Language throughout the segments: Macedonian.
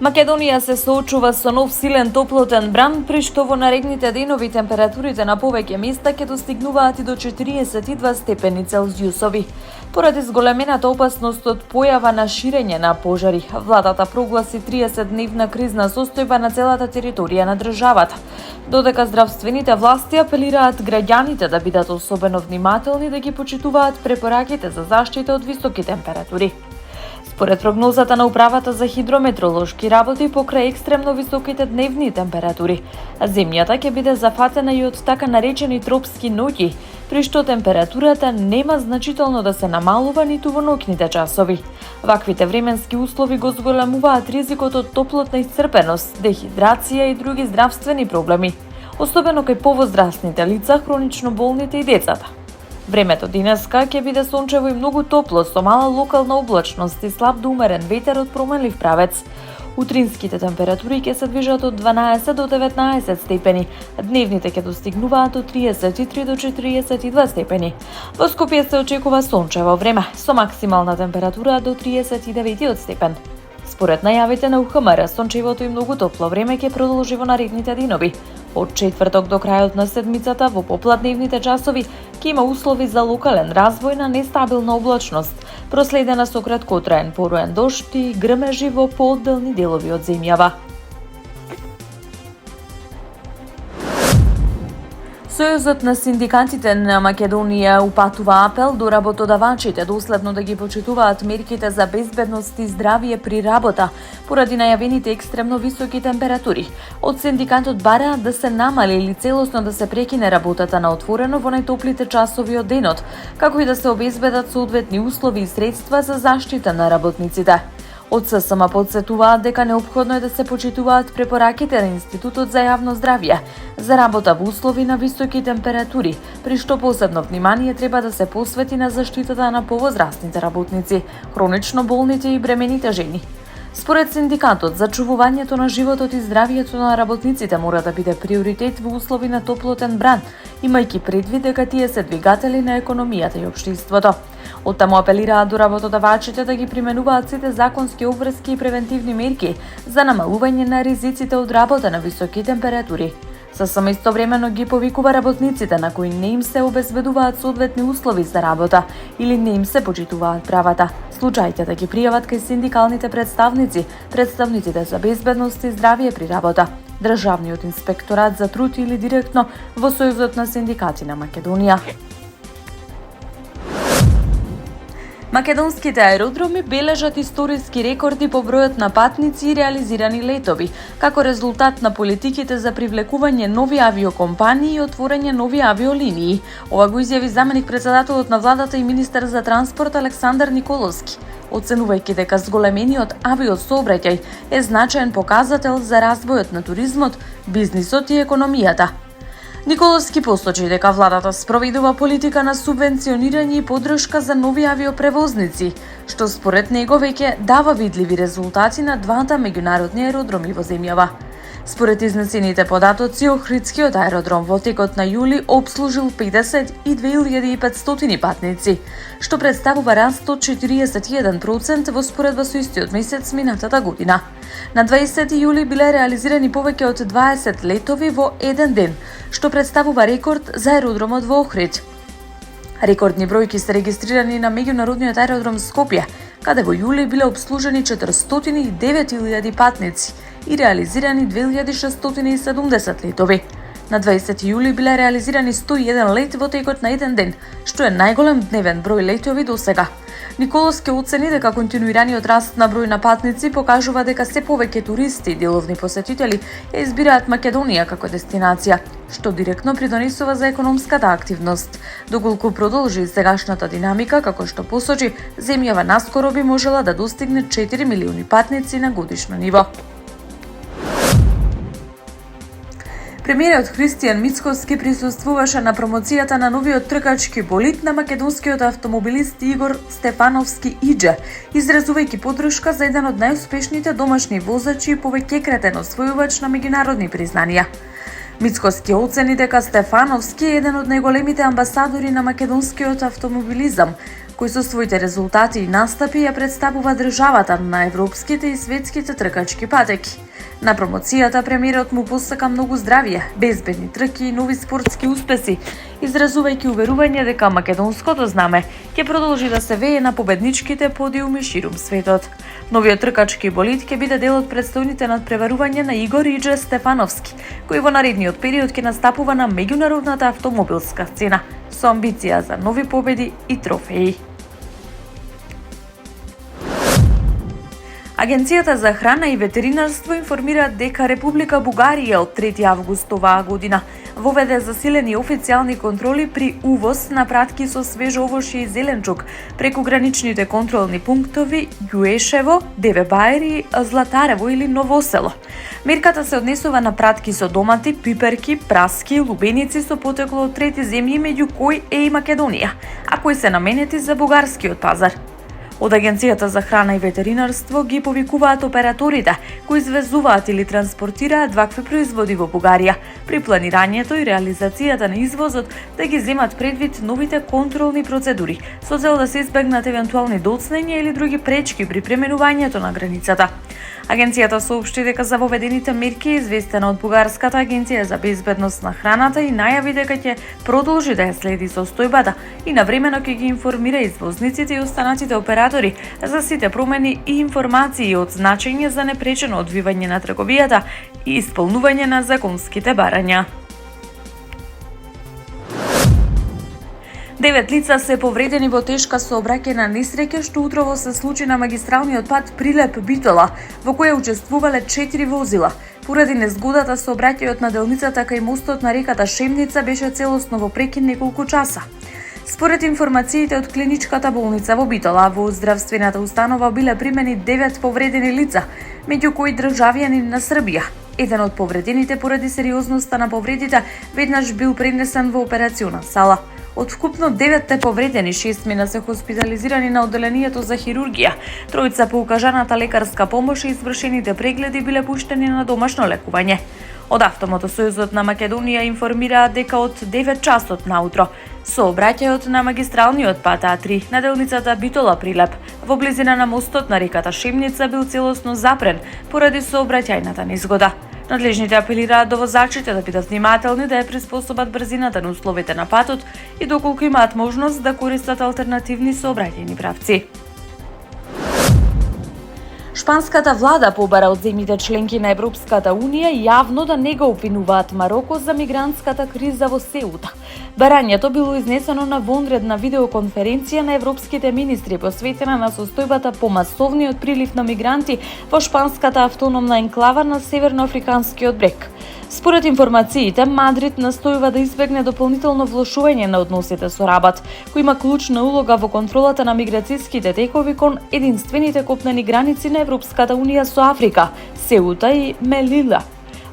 Македонија се соочува со нов силен топлотен бран, при што во наредните денови температурите на повеќе места ќе достигнуваат и до 42 степени Целзиусови. Поради зголемената опасност од појава на ширење на пожари, владата прогласи 30-дневна кризна состојба на целата територија на државата, додека здравствените власти апелираат граѓаните да бидат особено внимателни да ги почитуваат препораките за заштита од високи температури. Според прогнозата на Управата за хидрометролошки работи, покрај екстремно високите дневни температури, земјата ќе биде зафатена и од така наречени тропски ноќи, при што температурата нема значително да се намалува ниту во ноќните часови. Ваквите временски услови го зголемуваат ризикот од топлотна исцрпеност, дехидрација и други здравствени проблеми, особено кај повозрастните лица, хронично болните и децата. Времето денеска ќе биде сончево и многу топло, со мала локална облачност и слаб до умерен ветер од променлив правец. Утринските температури ќе се движат од 12 до 19 степени, дневните ќе достигнуваат од 33 до 42 степени. Во Скопје се очекува сончево време, со максимална температура до 39 степен. Според најавите на УХМР, сончевото и многу топло време ќе продолжи во наредните денови. Од четврток до крајот на седмицата, во попладневните часови, ќе има услови за локален развој на нестабилна облачност, проследена со краткотраен поруен дожд и грмежи во поодделни делови од земјава. Сојузот на синдикатите на Македонија упатува апел до работодавачите доследно да ги почитуваат мерките за безбедност и здравје при работа поради најавените екстремно високи температури. Од синдикатот бараат да се намали или целосно да се прекине работата на отворено во најтоплите часови од денот, како и да се обезбедат соодветни услови и средства за заштита на работниците. Од ССМ подсетуваат дека неопходно е да се почитуваат препораките на Институтот за јавно здравје за работа во услови на високи температури, при што посебно внимание треба да се посвети на заштитата на повозрастните работници, хронично болните и бремените жени. Според синдикатот, зачувувањето на животот и здравјето на работниците мора да биде приоритет во услови на топлотен бран, имајќи предвид дека тие се двигатели на економијата и општеството. Оттаму апелираат до работодавачите да ги применуваат сите законски обврски и превентивни мерки за намалување на ризиците од работа на високи температури. ССМ истовремено ги повикува работниците на кои не им се обезбедуваат соодветни услови за работа или не им се почитуваат правата, случаите да ги пријават кај синдикалните представниците за безбедност и здравје при работа, Државниот инспекторат за труд или директно во Сојузот на синдикати на Македонија. Македонските аеродроми бележат историски рекорди по бројот на патници и реализирани летови, како резултат на политиките за привлекување нови авиокомпании и отворање нови авиолинии. Ова го изјави заменик председателот на владата и министер за транспорт Александар Николовски, оценувајќи дека зголемениот авиосообраќај е значаен показател за развојот на туризмот, бизнисот и економијата. Николовски посочи дека владата спроведува политика на субвенционирање и поддршка за нови авиопревозници, што според него веќе дава видливи резултати на двата меѓународни аеродроми во земјава. Според изнесените податоци, Охридскиот аеродром во текот на јули обслужил 52.500 патници, што представува раст од 41% во споредба со истиот месец минатата година. На 20 јули биле реализирани повеќе од 20 летови во еден ден, што представува рекорд за аеродромот во Охрид. Рекордни бројки се регистрирани на меѓународниот аеродром Скопје, каде во јули биле обслужени 409.000 патници и реализирани 2670 летови. На 20 јули биле реализирани 101 лет во текот на еден ден, што е најголем дневен број летови до сега. Николовски оцени дека континуираниот раст на број на патници покажува дека се повеќе туристи и деловни посетители ја избираат Македонија како дестинација, што директно придонесува за економската активност. Доколку продолжи сегашната динамика, како што посочи, земјава наскоро би можела да достигне 4 милиони патници на годишно ниво. Премиерот Христијан Мицкоски присуствуваше на промоцијата на новиот тркачки болид на македонскиот автомобилист Игор Стефановски Иџе, изразувајќи поддршка за еден од најуспешните домашни возачи и повеќекратен освојувач на меѓународни признанија. Мицкоски оцени дека Стефановски е еден од најголемите амбасадори на македонскиот автомобилизам, кој со своите резултати и настапи ја представува државата на европските и светските тркачки патеки. На промоцијата премиерот му посака многу здравје, безбедни трки и нови спортски успеси, изразувајќи уверување дека македонското знаме ќе продолжи да се вее на победничките подиуми ширум светот. Новиот тркачки болид ќе биде дел од предстојните надпреварување на Игор Идже Стефановски, кој во наредниот период ќе настапува на меѓународната автомобилска сцена со амбиција за нови победи и трофеи. Агенцијата за храна и ветеринарство информира дека Република Бугарија од 3 август оваа година воведе засилени официјални контроли при увоз на пратки со свежо овошје и зеленчук преку граничните контролни пунктови Јуешево, Девебаери, Златарево или Новосело. Мерката се однесува на пратки со домати, пиперки, праски и лубеници со потекло од трети земји, меѓу кои е и Македонија, а кои се наменети за бугарскиот пазар. Од Агенцијата за храна и ветеринарство ги повикуваат операторите кои извезуваат или транспортираат вакви производи во Бугарија при планирањето и реализацијата на извозот да ги земат предвид новите контролни процедури со цел да се избегнат евентуални доцнења или други пречки при преминувањето на границата. Агенцијата соопшти дека за воведените мерки е известена од Бугарската агенција за безбедност на храната и најави дека ќе продолжи да ја следи состојбата и навремено ќе ги информира извозниците и останатите оператори за сите промени и информации од значење за непречено одвивање на трговијата и исполнување на законските барања. 9 лица се повредени во тешка сообраќајна несреќа што утрово се случи на магистралниот пат Прилеп-Битола, во која учествувале 4 возила. Поради незгодата сообраќајот на делницата кај мостот на реката Шемница беше целосно во прекин неколку часа. Според информациите од клиничката болница во Битола, во здравствената установа биле примени 9 повредени лица, меѓу кои државјани на Србија. Еден од повредените поради сериозноста на повредите веднаш бил пренесен во операциона сала. Од вкупно 9 повредени, 6 се хоспитализирани на одделението за хирургија, 3 по укажаната лекарска помош и извршените прегледи биле пуштени на домашно лекување. Од Автомотосојузот на Македонија информираа дека од 9 часот наутро сообраќајот на магистралниот пат А3 на делницата Битола-Прилеп во близина на мостот на реката Шемница бил целосно запрен поради сообраќајната незгода. Надлежните апелираат до возачите да бидат внимателни, да ја приспособат брзината на условите на патот и доколку имаат можност да користат алтернативни сообраќајни правци. Шпанската влада побара од земјите членки на Европската Унија јавно да не го обвинуваат Мароко за мигрантската криза во Сеута. Барањето било изнесено на вонредна видеоконференција на европските министри посветена на состојбата по масовниот прилив на мигранти во шпанската автономна енклава на северноафриканскиот брег. Според информациите, Мадрид настојува да избегне дополнително влошување на односите со Рабат, кој има клучна улога во контролата на миграциските текови кон единствените копнени граници на Европската Унија со Африка, Сеута и Мелила.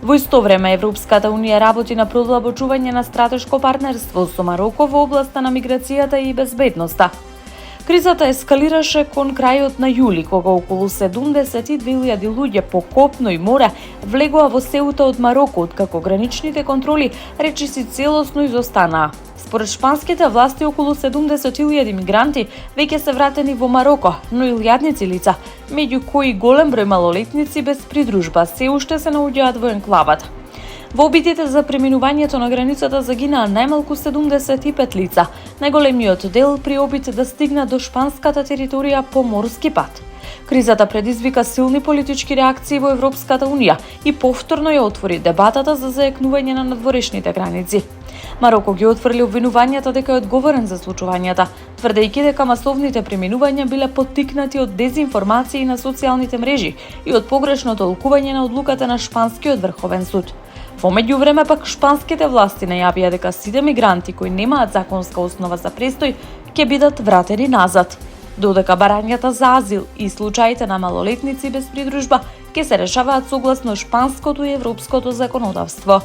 Во исто време, Европската Унија работи на продлабочување на стратешко партнерство со Мароко во областа на миграцијата и безбедноста. Кризата ескалираше кон крајот на јули, кога околу 72.000 луѓе по копно и море влегоа во Сеута од Мароко, откако граничните контроли речиси целосно изостанаа. Според шпанските власти, околу 70.000 мигранти веќе се вратени во Мароко, но илјадници лица, меѓу кои голем број малолетници без придружба, се уште се наоѓаат во енклавата. Во обидите за преминувањето на границата загинаа најмалку 75 лица, најголемиот дел при обид да стигнат до шпанската територија по морски пат. Кризата предизвика силни политички реакции во Европската Унија и повторно ја отвори дебатата за зајакнување на надворешните граници. Мароко ги отфрли обвинувањата дека е одговорен за случувањата, тврдејќи дека масовните преминувања биле поттикнати од дезинформации на социјалните мрежи и од погрешно толкување на одлуката на шпанскиот врховен суд. Во меѓувреме пак шпанските власти најавија дека сите мигранти кои немаат законска основа за престој ќе бидат вратени назад, додека барањата за азил и случаите на малолетници без придружба ќе се решаваат согласно шпанското и европското законодавство.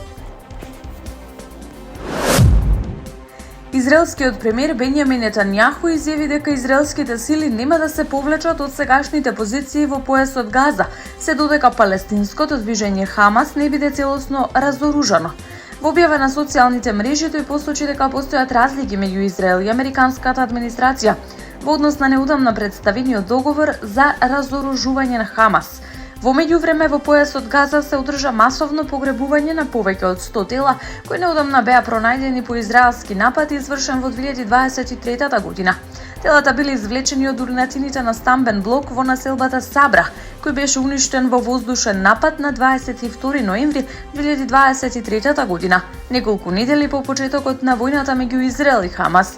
Израелскиот премиер Бенјамин Нетањаху изјави дека израелските сили нема да се повлечат од сегашните позиции во појасот Газа, се додека палестинското движење Хамас не биде целосно разоружено. Во објава на социјалните мрежи тој посочи дека постојат разлики меѓу Израел и американската администрација, во однос на неудамно представениот договор за разоружување на Хамас. Во меѓувреме во појасот Газа се одржа масовно погребување на повеќе од 100 тела кои неодамна беа пронајдени по израелски напад извршен во 2023 година. Телата били извлечени од урнатините на стамбен блок во населбата Сабра, кој беше уништен во воздушен напад на 22 ноември 2023 година, неколку недели по почетокот на војната меѓу Израел и Хамас.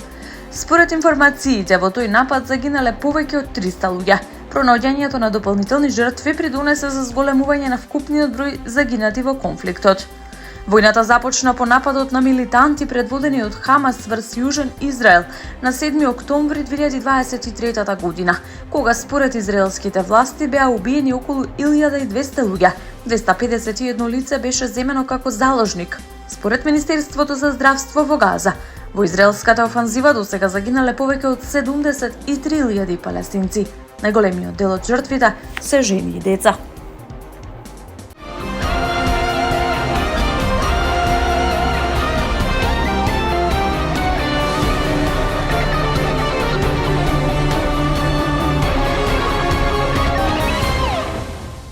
Според информациите, во тој напад загинале повеќе од 300 луѓе. Пронаоѓањето на дополнителни жртви придонесе за зголемување на вкупниот број загинати во конфликтот. Војната започна по нападот на милитанти предводени од Хамас врз Јужен Израел на 7 октомври 2023 година, кога според израелските власти беа убиени околу 1200 луѓе. 251 лице беше земено како заложник. Според Министерството за здравство во Газа, во израелската офанзива досега загинале повеќе од 73.000 палестинци. Најголемиот дел од жртвите се жени и деца.